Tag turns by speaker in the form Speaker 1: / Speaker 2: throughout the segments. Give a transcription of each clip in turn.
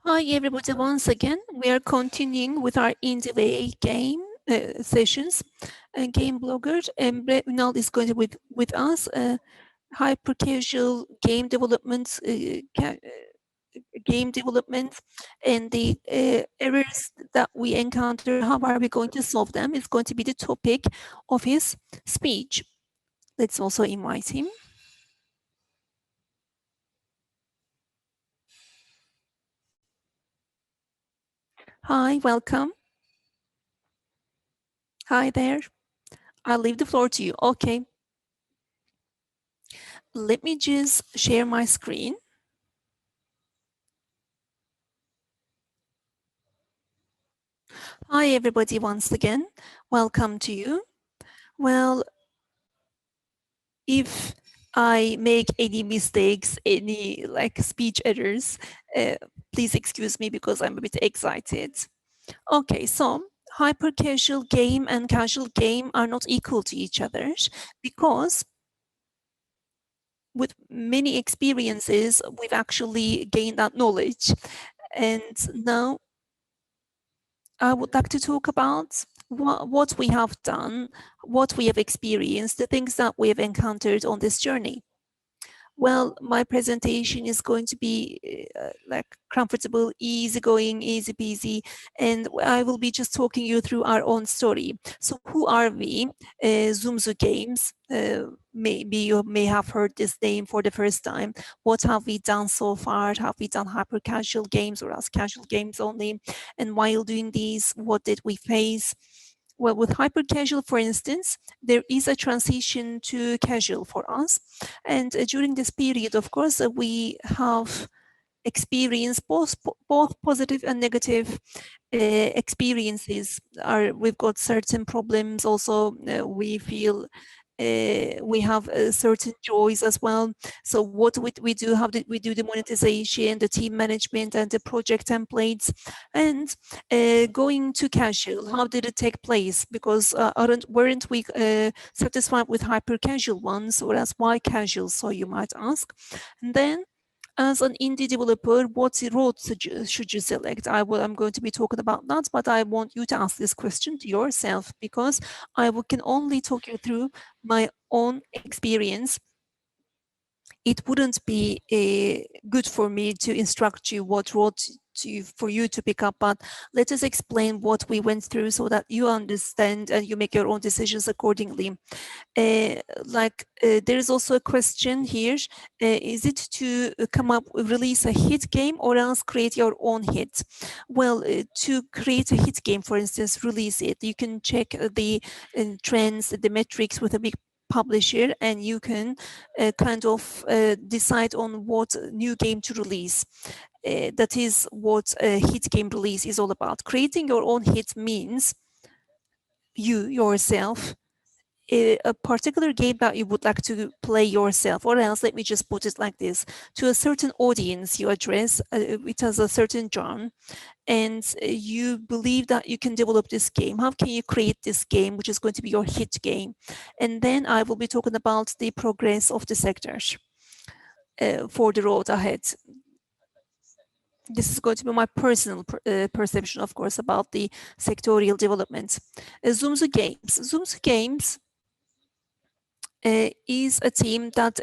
Speaker 1: Hi everybody, once again, we are continuing with our Indieway game sessions. Game blogger Emre Ünal is going to be with us. HyperCasual game development, game development, and the errors that we encounter, how are we going to solve them, is going to be the topic of his speech. Let's also invite him. Hi, welcome. Hi there. I'll leave the floor to you. Okay. Let me just share my screen. Hi, everybody, once again. Welcome to you. Well, if I make any mistakes, any speech errors, please excuse me because I'm a bit excited. Okay, so hyper casual game and casual game are not equal to each other because with many experiences, we've actually gained that knowledge. And now I would like to talk about what we have done, what we have experienced, the things that we have encountered on this journey. Well, my presentation is going to be comfortable, easygoing, easy peasy, and I will be just talking you through our own story. So who are we? Zoomzo Games. Maybe you may have heard this name for the first time. What have we done so far? Have we done hyper casual games or else casual games only? And while doing these, what did we face? Well, with hyper casual, for instance, there is a transition to casual for us. And during this period, of course, we have experienced both positive and negative experiences. We've got certain problems also. We feel we have certain joys as well. So what we do, how did we do the monetization, the team management, and the project templates, and going to casual, how did it take place? Because weren't we satisfied with hyper casual ones, or else why casual? So you might ask. And then as an indie developer, what road should you select? I'm going to be talking about that, but I want you to ask this question to yourself because can only talk you through my own experience. It wouldn't be good for me to instruct you what road for you to pick up, but let us explain what we went through so that you understand and you make your own decisions accordingly. There is also a question here. Is it to release a hit game or else create your own hit? Well, to create a hit game, for instance, release it. You can check the trends, the metrics with a big publisher, and you can decide on what new game to release. That is what a hit game release is all about. Creating your own hit means you yourself a particular game that you would like to play yourself, or else let me just put it like this, to a certain audience you address, it has a certain genre, and you believe that you can develop this game. How can you create this game, which is going to be your hit game? And then I will be talking about the progress of the sector for the road ahead. This is going to be my personal perception, of course, about the sectorial development. Zoomzo Games. Zoomzo Games is a team that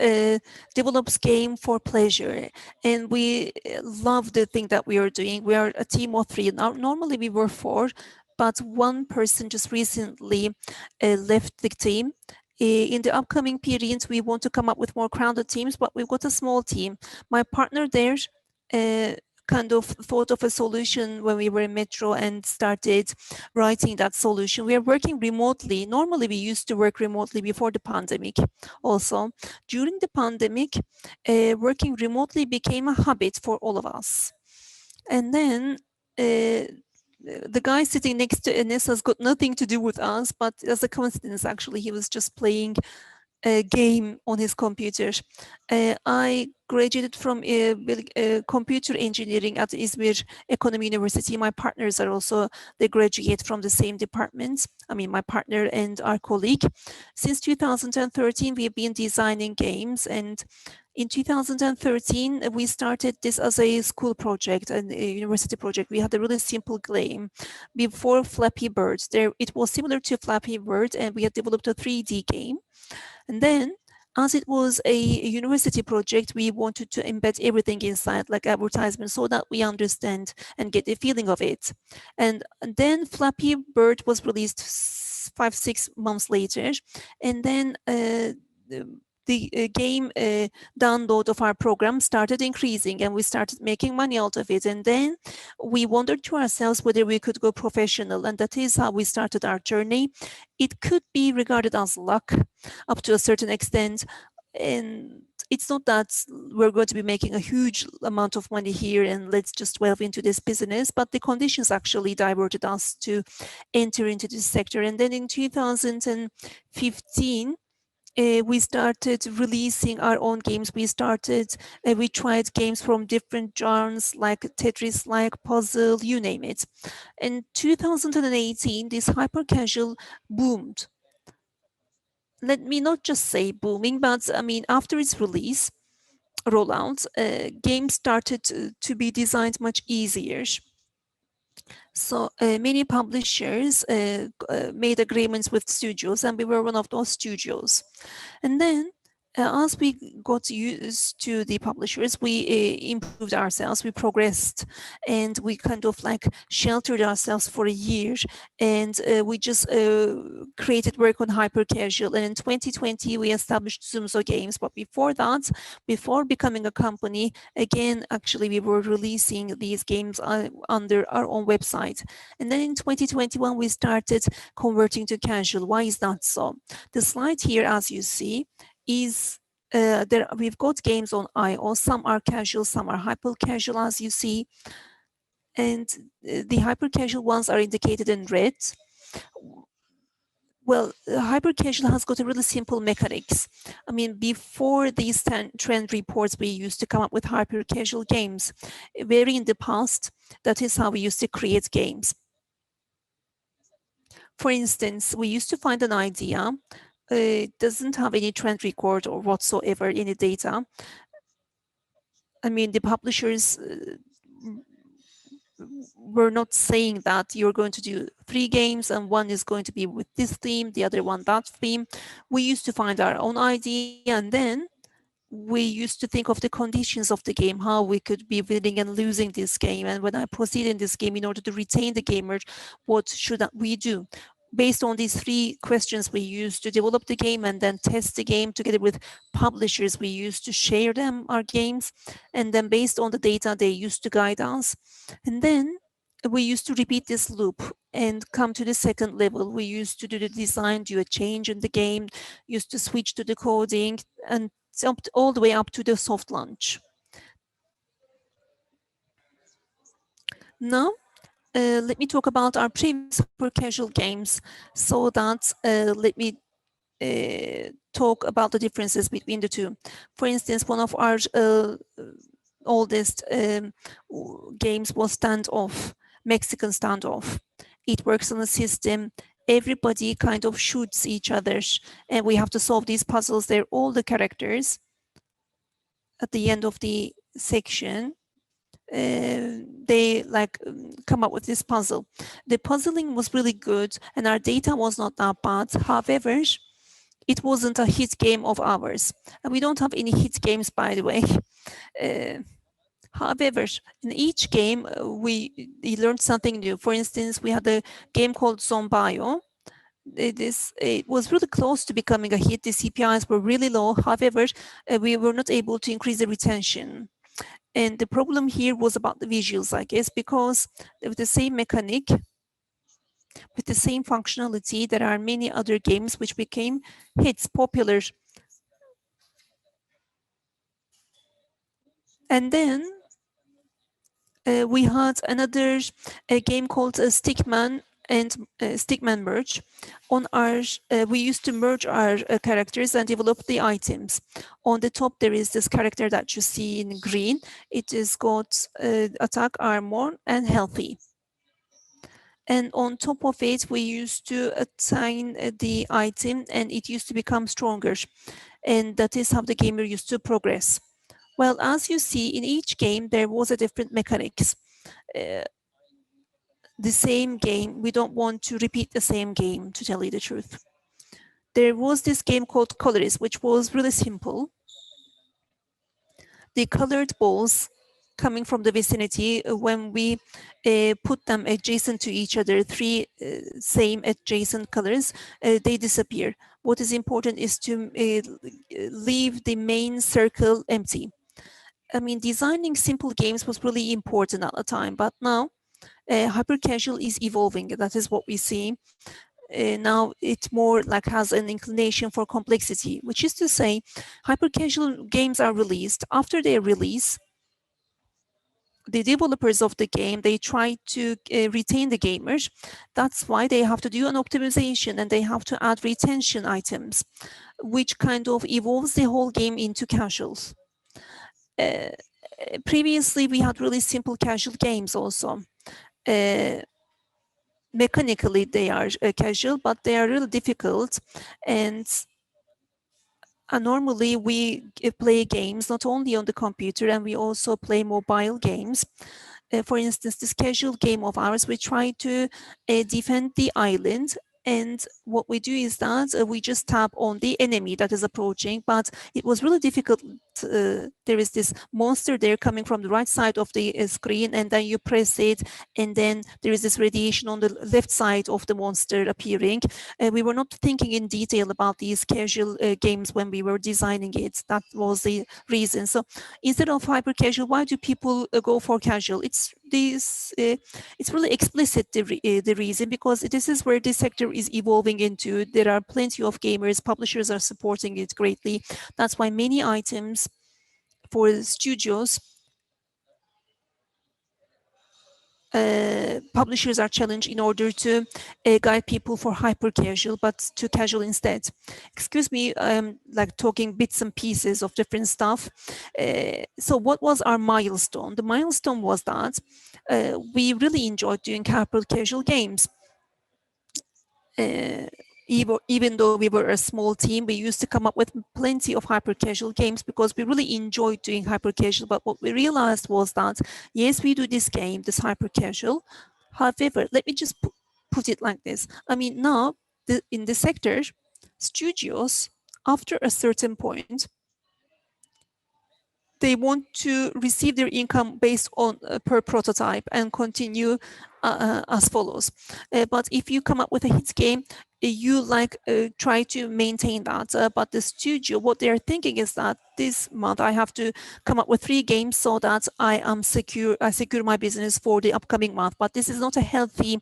Speaker 1: develops game for pleasure, and we love the thing that we are doing. We are a team of 3. Now, normally we were 4, but one person just recently left the team. In the upcoming periods, we want to come up with more crowded teams, but we've got a small team. My partner there kind of thought of a solution when we were in Metro and started writing that solution. We are working remotely. Normally, we used to work remotely before the pandemic. Also, during the pandemic, working remotely became a habit for all of us. And then the guy sitting next to Enes has got nothing to do with us, but as a coincidence, actually, he was just playing game on his computer. I graduated from computer engineering at Izmir Economy University. My partners are also, they graduate from the same department. I mean, my partner and our colleague. Since 2013, we've been designing games, and in 2013, we started this as a school project, a university project. We had a really simple game before Flappy Bird. It was similar to Flappy Bird, and we had developed a 3D game. And then, as it was a university project, we wanted to embed everything inside, like advertisement, so that we understand and get the feeling of it. And then Flappy Bird was released 5-6 months later, and then the game download of our program started increasing, and we started making money out of it. And then we wondered to ourselves whether we could go professional, and that is how we started our journey. It could be regarded as luck up to a certain extent, and it's not that we're going to be making a huge amount of money here and let's just delve into this business, but the conditions actually diverted us to enter into this sector. And then in 2015, we started releasing our own games. We tried games from different genres, like Tetris, like puzzle, you name it. In 2018, this hyper-casual boomed. Let me not just say booming, but I mean, after its rollout, games started to be designed much easier. So many publishers made agreements with studios, and we were one of those studios. And then as we got used to the publishers, we improved ourselves, we progressed, and we kind of like sheltered ourselves for a year, and we just created work on hyper-casual. And in 2020, we established Zoomzo Games. But before that, before becoming a company, again, actually, we were releasing these games under our own website. And then in 2021, we started converting to casual. Why is that so? The slide here, as you see, is we've got games on iOS. Some are casual, some are hyper-casual, as you see. And the hyper-casual ones are indicated in red. Well, hyper-casual has got a really simple mechanics. I mean, before these trend reports, we used to come up with hyper-casual games. Very in the past, that is how we used to create games. For instance, we used to find an idea. It doesn't have any trend record or whatsoever, any data. I mean, the publishers were not saying that you're going to do 3 games and one is going to be with this theme, the other one that theme. We used to find our own idea, and then we used to think of the conditions of the game, how we could be winning and losing this game. And when I proceed in this game, in order to retain the gamer, what should we do? Based on these 3 questions, we used to develop the game and then test the game together with publishers. We used to share them our games, and then based on the data, they used to guide us. And then we used to repeat this loop and come to the second level. We used to do the design, do a change in the game, used to switch to the coding, and all the way up to the soft launch. Now, let me talk about our previous hyper-casual games, so that let me talk about the differences between the two. For instance, one of our oldest games was Standoff, Mexican Standoff. It works on a system. Everybody kind of shoots each other, and we have to solve these puzzles. They're all the characters at the end of the section. They like come up with this puzzle. The puzzling was really good, and our data was not that bad. However, it wasn't a hit game of ours. And we don't have any hit games, by the way. However, in each game, we learned something new. For instance, we had a game called Zombayo. It was really close to becoming a hit. The CPIs were really low. However, we were not able to increase the retention. And the problem here was about the visuals, I guess, because with the same mechanic, with the same functionality, there are many other games which became hits, popular. And then we had another game called Stickman. and stickman merge. On our, we used to merge our characters and develop the items. On the top, there is this character that you see in green. It is got attack, armor, and healthy. And on top of it, we used to assign the item and it used to become stronger. And that is how the gamer used to progress. Well, as you see, in each game, there was a different mechanics. The same game, we don't want to repeat the same game, to tell you the truth. There was this game called Coloris, which was really simple. The colored balls coming from the vicinity, when we put them adjacent to each other, three same adjacent colors, they disappear. What is important is to leave the main circle empty. I mean, designing simple games was really important at the time, but now hyper-casual is evolving. That is what we see. Now it more like has an inclination for complexity, which is to say, hyper-casual games are released. After their release, the developers of the game, they try to retain the gamers. That's why they have to do an optimization and they have to add retention items, which kind of evolves the whole game into casuals. Previously, we had really simple casual games also. Mechanically, they are casual, but they are really difficult. And normally, we play games not only on the computer, and we also play mobile games. For instance, this casual game of ours, we try to defend the island. And what we do is that we just tap on the enemy that is approaching, but it was really difficult. There is this monster there coming from the right side of the screen, and then you press it, and then there is this radiation on the left side of the monster appearing. We were not thinking in detail about these casual games when we were designing it. That was the reason. So instead of hyper casual, why do people go for casual? It's this. It's really explicit the reason, because this is where this sector is evolving into. There are plenty of gamers, publishers are supporting it greatly. That's why many items for studios, publishers are challenged in order to guide people for hyper casual, but to casual instead. Excuse me, I'm like talking bits and pieces of different stuff. So what was our milestone? The milestone was that we really enjoyed doing hyper casual games. Even though we were a small team, we used to come up with plenty of hyper casual games because we really enjoyed doing hyper casual. But what we realized was that, yes, we do this game, this hyper casual. However, let me just put it like this. I mean, now in the sector, studios, after a certain point, they want to receive their income based on per prototype and continue as follows. But if you come up with a hit game, you like try to maintain that. But the studio, what they're thinking is that this month I have to come up with 3 games so that I secure my business for the upcoming month. But this is not a healthy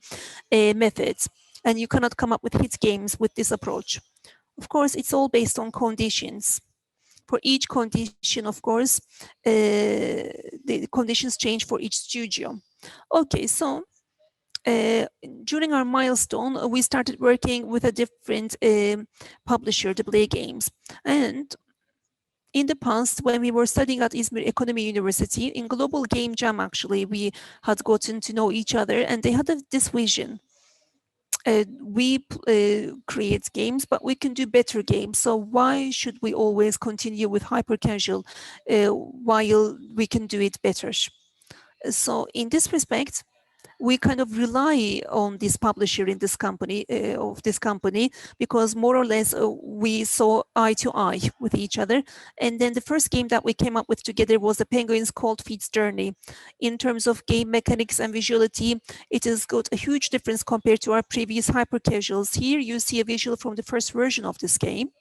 Speaker 1: method, and you cannot come up with hit games with this approach. Of course, it's all based on conditions. For each condition, of course, the conditions change for each studio. Okay, so during our milestone, we started working with a different publisher to play games. And in the past, when we were studying at Izmir Economy University, in Global Game Jam, actually, we had gotten to know each other, and they had this vision. We create games, but we can do better games. So why should we always continue with hyper casual while we can do it better? So in this respect, we kind of rely on this publisher in this company, because more or less we saw eye to eye with each other. And then the first game that we came up with together was the Penguins Cold Feet's Journey. In terms of game mechanics and visuality, it has got a huge difference compared to our previous hyper casuals. Here you see a visual from the first version of this game.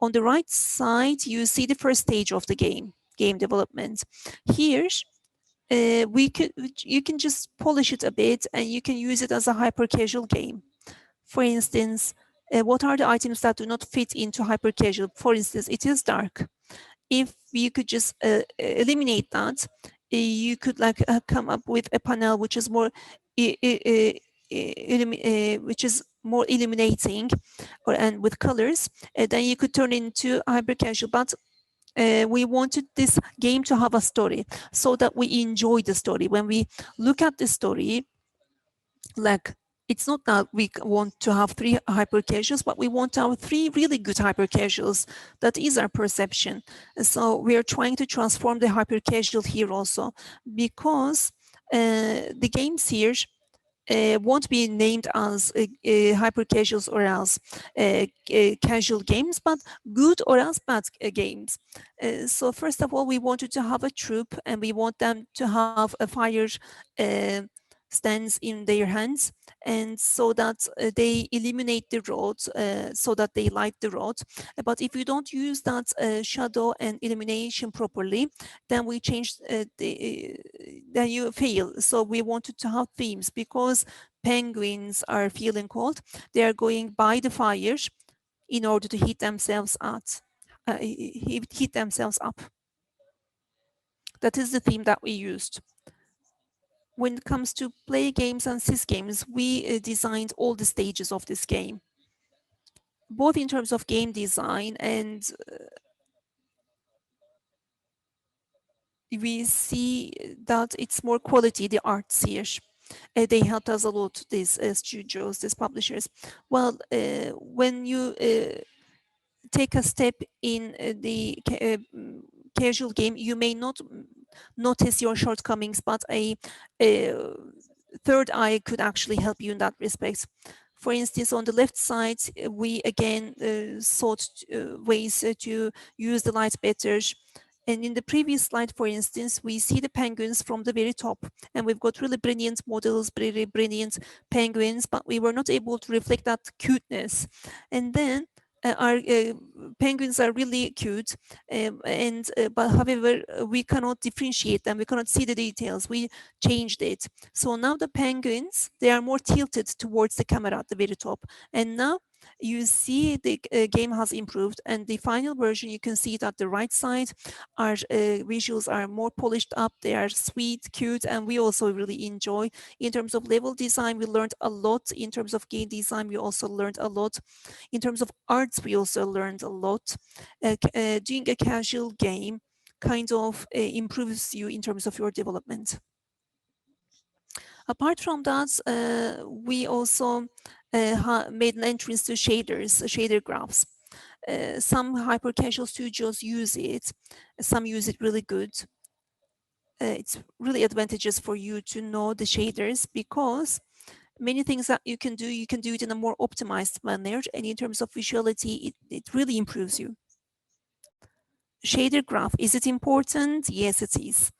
Speaker 1: On the right side, you see the first stage of the game development. Here, you can just polish it a bit and you can use it as a hyper casual game. For instance, what are the items that do not fit into hyper casual? For instance, it is dark. If you could just eliminate that, you could like come up with a panel which is more which is more illuminating, and with colors, then you could turn into hyper casual. But we wanted this game to have a story, so that we enjoy the story. When we look at the story, like, it's not that we want to have 3 hyper casuals, but we want to have 3 really good hyper casuals. That is our perception. So we are trying to transform the hyper casual here also, because the games here won't be named as hyper casuals or else casual games, but good or else bad games. So first of all, we wanted to have a troop, and we want them to have a fire stands in their hands, and so that they illuminate the road, so that they light the road. But if you don't use that shadow and illumination properly, then we change then you fail. So we wanted to have themes, because penguins are feeling cold. They are going by the fire in order to heat themselves heat themselves up. That is the theme that we used. When it comes to play games and sys games, we designed all the stages of this game, both in terms of game design, and we see that it's more quality, the arts here. They helped us a lot, these studios, these publishers. Well, when you take a step in the casual game, you may not notice your shortcomings, but a third eye could actually help you in that respect. For instance, on the left side, we again sought ways to use the light better. And in the previous slide, for instance, we see the penguins from the very top, and we've got really brilliant models, really brilliant penguins, but we were not able to reflect that cuteness. And then our penguins are really cute, but however, we cannot differentiate them. We cannot see the details. We changed it. So now the penguins, they are more tilted towards the camera at the very top. And now you see the game has improved, and the final version, you can see it at the right side. Our visuals are more polished up. They are sweet, cute, and we also really enjoy. In terms of level design, we learned a lot. In terms of game design, we also learned a lot. In terms of arts, we also learned a lot. Doing a casual game kind of improves you in terms of your development. Apart from that, we also made an entrance to shaders, shader graphs. Some hyper-casual studios use it. Some use it really good. It's really advantageous for you to know the shaders, because many things that you can do it in a more optimized manner. And in terms of visuality, it really improves you. Shader graph, is it important? Yes, it is.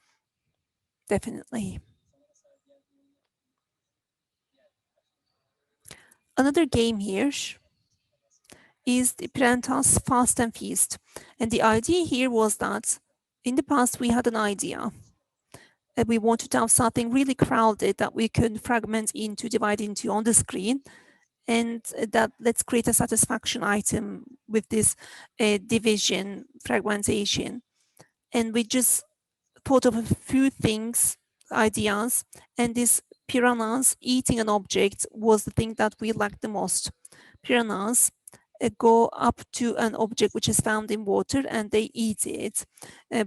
Speaker 1: Definitely. Another game here is the Prentas Fast and Feast. And the idea here was that in the past we had an idea. And we wanted to have something really crowded that we could fragment into, divide into on the screen. And that let's create a satisfaction item with this division, fragmentation. And we just thought of a few things, ideas, and this piranhas eating an object was the thing that we liked the most. Piranhas go up to an object which is found in water, and they eat it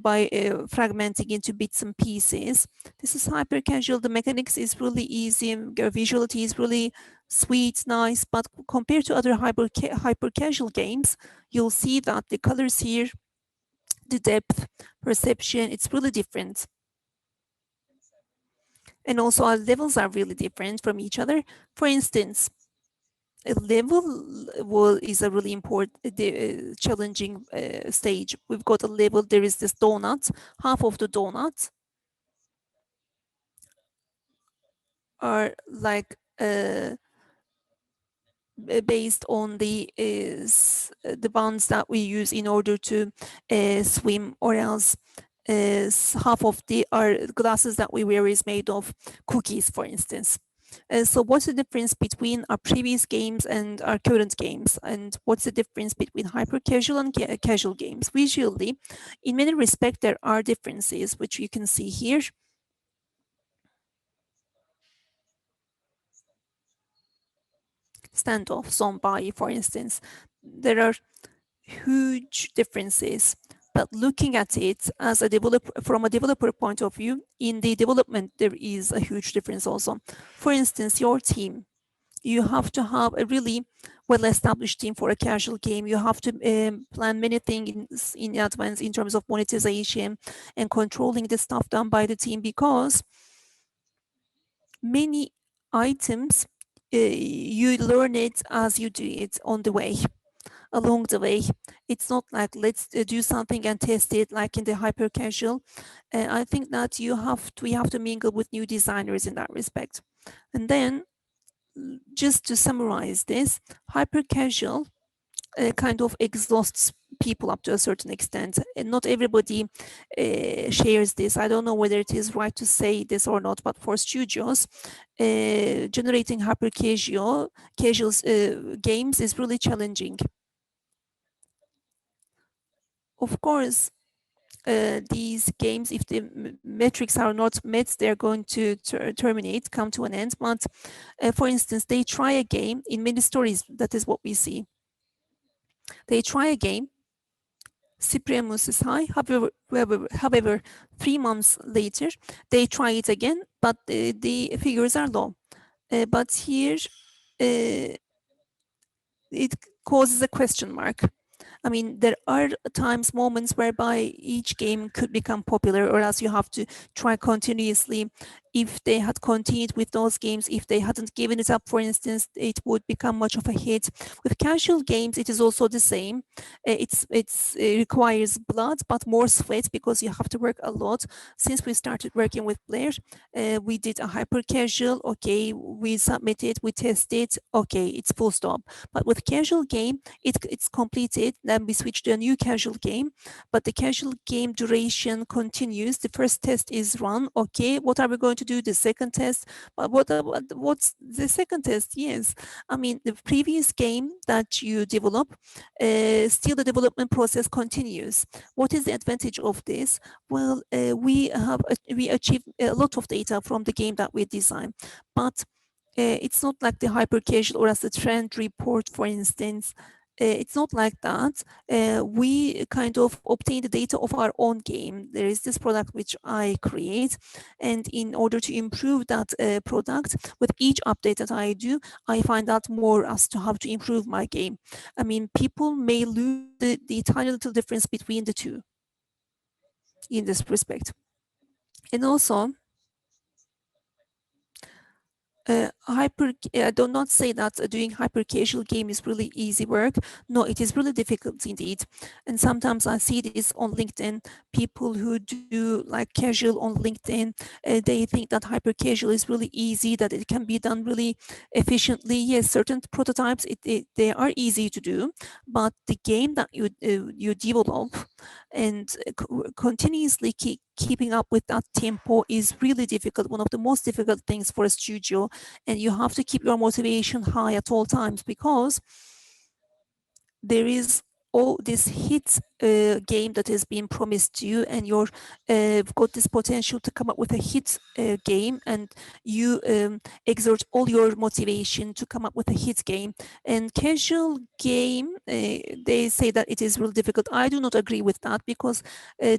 Speaker 1: by fragmenting into bits and pieces. This is hyper casual. The mechanics is really easy, and visuality is really sweet, nice, but compared to other hyper casual games, you'll see that the colors here, the depth, perception, it's really different. And also our levels are really different from each other. For instance, a level is a really important, challenging stage. We've got a level, there is this donut, half of the donut are like based on the bonds that we use in order to swim, or else half of our glasses that we wear is made of cookies, for instance. So what's the difference between our previous games and our current games? And what's the difference between hyper casual and casual games? Visually, in many respects, there are differences, which you can see here. standoff, zombie, for instance. There are huge differences. But looking at it as a developer, from a developer point of view, in the development, there is a huge difference also. For instance, your team, you have to have a really well-established team for a casual game. You have to plan many things in advance in terms of monetization and controlling the stuff done by the team, because many items, you learn it as you do it on the way, along the way. It's not like let's do something and test it like in the hyper casual. I think that we have to mingle with new designers in that respect. And then just to summarize this, hyper casual kind of exhausts people up to a certain extent, and not everybody shares this. I don't know whether it is right to say this or not, but for studios, generating hyper casual games is really challenging. Of course, these games, if the metrics are not met, they're going to terminate, come to an end. But for instance, they try a game in many stories. That is what we see. They try a game, CPMus is high. However, 3 months later, they try it again, but the figures are low. But here, it causes a question mark. I mean, there are times, moments whereby each game could become popular, or else you have to try continuously. If they had continued with those games, if they hadn't given it up, for instance, it would become much of a hit. With casual games, it is also the same. It requires blood, but more sweat, because you have to work a lot. Since we started working with players, we did a hyper casual. Okay, we submitted, we tested. Okay, it's full stop. But with casual game, it's completed. Then we switch to a new casual game, but the casual game duration continues. The first test is run. Okay, what are we going to do? The second test. But what's the second test? Yes, I mean, the previous game that you develop, still the development process continues. What is the advantage of this? Well, we achieved a lot of data from the game that we designed, but it's not like the hyper casual or as a trend report, for instance. It's not like that. We kind of obtain the data of our own game. There is this product which I create, and in order to improve that product, with each update that I do, I find out more as to how to improve my game. I mean, people may lose the tiny little difference between the two in this respect. And also, I do not say that doing hyper casual game is really easy work. No, it is really difficult indeed. And sometimes I see this on LinkedIn, people who do like casual on LinkedIn, they think that hyper casual is really easy, that it can be done really efficiently. Yes, certain prototypes, they are easy to do, but the game that you develop and continuously keeping up with that tempo is really difficult, one of the most difficult things for a studio. And you have to keep your motivation high at all times, because there is all this hit game that has been promised to you, and you're got this potential to come up with a hit game, and you exert all your motivation to come up with a hit game. And casual game, they say that it is really difficult. I do not agree with that, because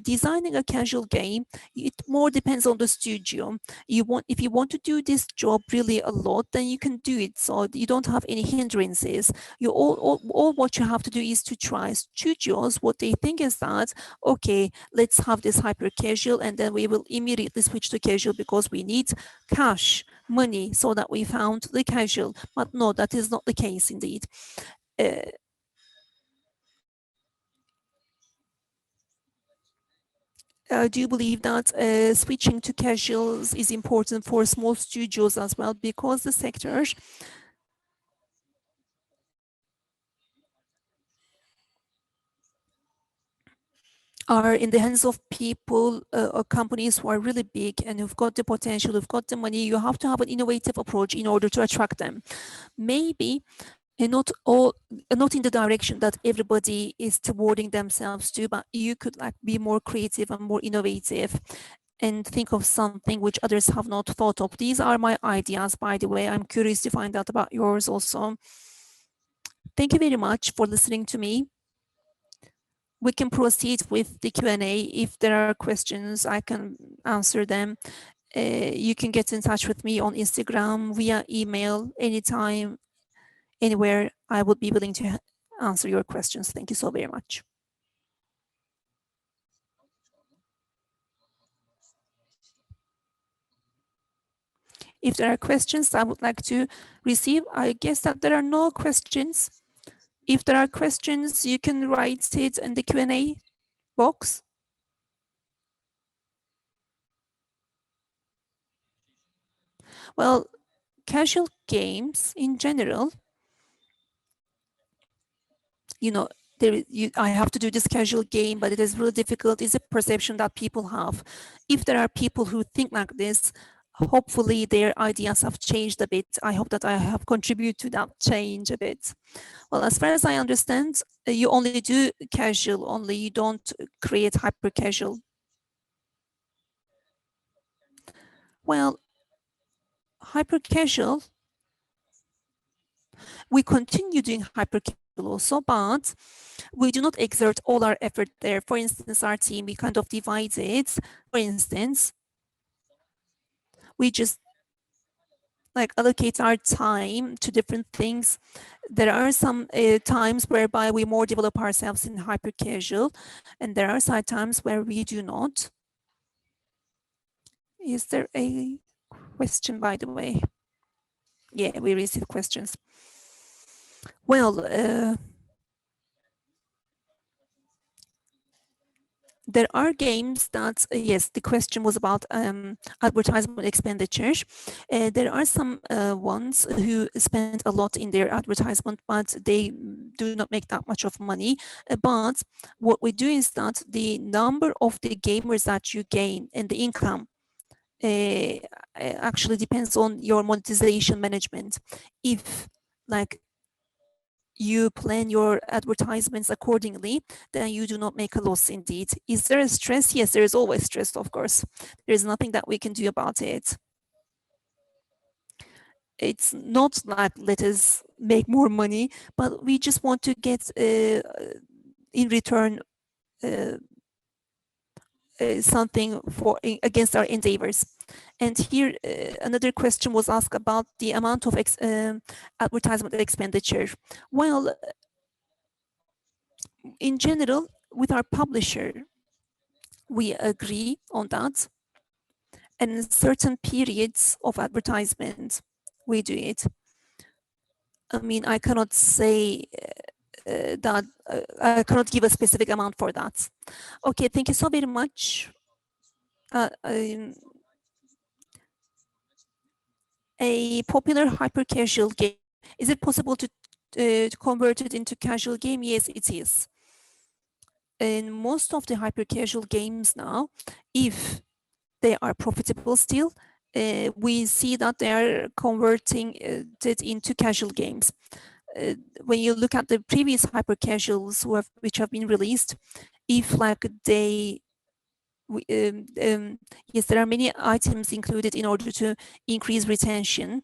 Speaker 1: designing a casual game, it more depends on the studio. If you want to do this job really a lot, then you can do it, so you don't have any hindrances. You all what you have to do is to try. Studios, what they think is that, okay, let's have this hyper casual, and then we will immediately switch to casual because we need cash, money, so that we found the casual. But no, that is not the case indeed. I do believe that switching to casuals is important for small studios as well, because the sectors are in the hands of people or companies who are really big and who've got the potential, who've got the money. You have to have an innovative approach in order to attract them. Maybe not in the direction that everybody is towarding themselves to, but you could like be more creative and more innovative and think of something which others have not thought of. These are my ideas, by the way. I'm curious to find out about yours also. Thank you very much for listening to me. We can proceed with the Q&A. If there are questions, I can answer them. You can get in touch with me on Instagram, via email, anytime, anywhere. I would be willing to answer your questions. Thank you so very much. If there are questions I would like to receive, I guess that there are no questions. If there are questions, you can write it in the Q&A box. Well, casual games in general, you know, I have to do this casual game, but it is really difficult. It's a perception that people have. If there are people who think like this, hopefully their ideas have changed a bit. I hope that I have contributed to that change a bit. Well, as far as I understand, you only do casual, only you don't create hyper casual. Well, hyper casual, we continue doing hyper casual also, but we do not exert all our effort there. For instance, our team, we kind of divide it. For instance, we just like allocate our time to different things. There are some times whereby we more develop ourselves in hyper casual, and there are some times where we do not. Is there a question, by the way? Yeah, we receive questions. Well, there are games that, yes, the question was about advertisement expenditures. There are some ones who spend a lot in their advertisement, but they do not make that much of money. But what we do is that the number of the gamers that you gain and the income actually depends on your monetization management. If like you plan your advertisements accordingly, then you do not make a loss indeed. Is there a stress? Yes, there is always stress, of course. There's nothing that we can do about it. It's not like let us make more money, but we just want to get in return something for against our endeavors. And here another question was asked about the amount of advertisement expenditure. Well, in general, with our publisher, we agree on that. And in certain periods of advertisement, we do it. I mean, I cannot say that I cannot give a specific amount for that. Okay, thank you so very much. A popular hyper-casual game, is it possible to convert it into casual game? Yes, it is. In most of the hyper-casual games now, if they are profitable still, we see that they are converting it into casual games. When you look at the previous hyper-casuals which have been released, if like they yes, there are many items included in order to increase retention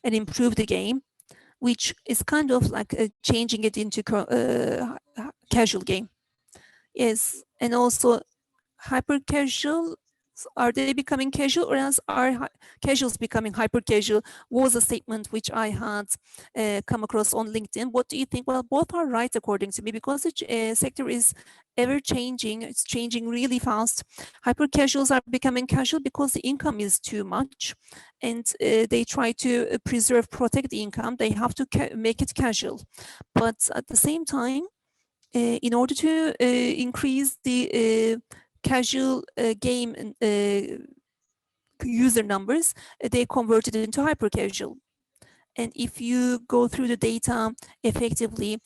Speaker 1: and improve the game, which is kind of like changing it into casual game. Yes, and also hyper casual, are they becoming casual, or else are casuals becoming hyper casual? Was a statement which I had come across on LinkedIn. What do you think? Well, both are right according to me, because the sector is ever changing. It's changing really fast. Hyper casuals are becoming casual because the income is too much, and they try to protect the income. They have to make it casual, but at the same time, in order to increase the casual game user numbers, they converted it into hyper casual. And if you go through the data effectively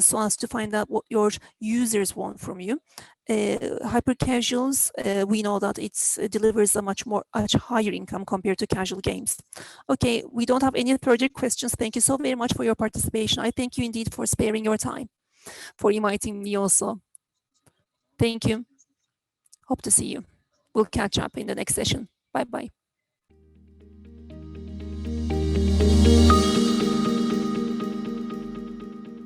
Speaker 1: so as to find out what your users want from you, hyper casuals, we know that it delivers a much higher income compared to casual games. Okay, we don't have any further questions. Thank you so very much for your participation. I thank you indeed for sparing your time, for inviting me also. Thank you. Hope to see you. We'll catch up in the next session. Bye-bye.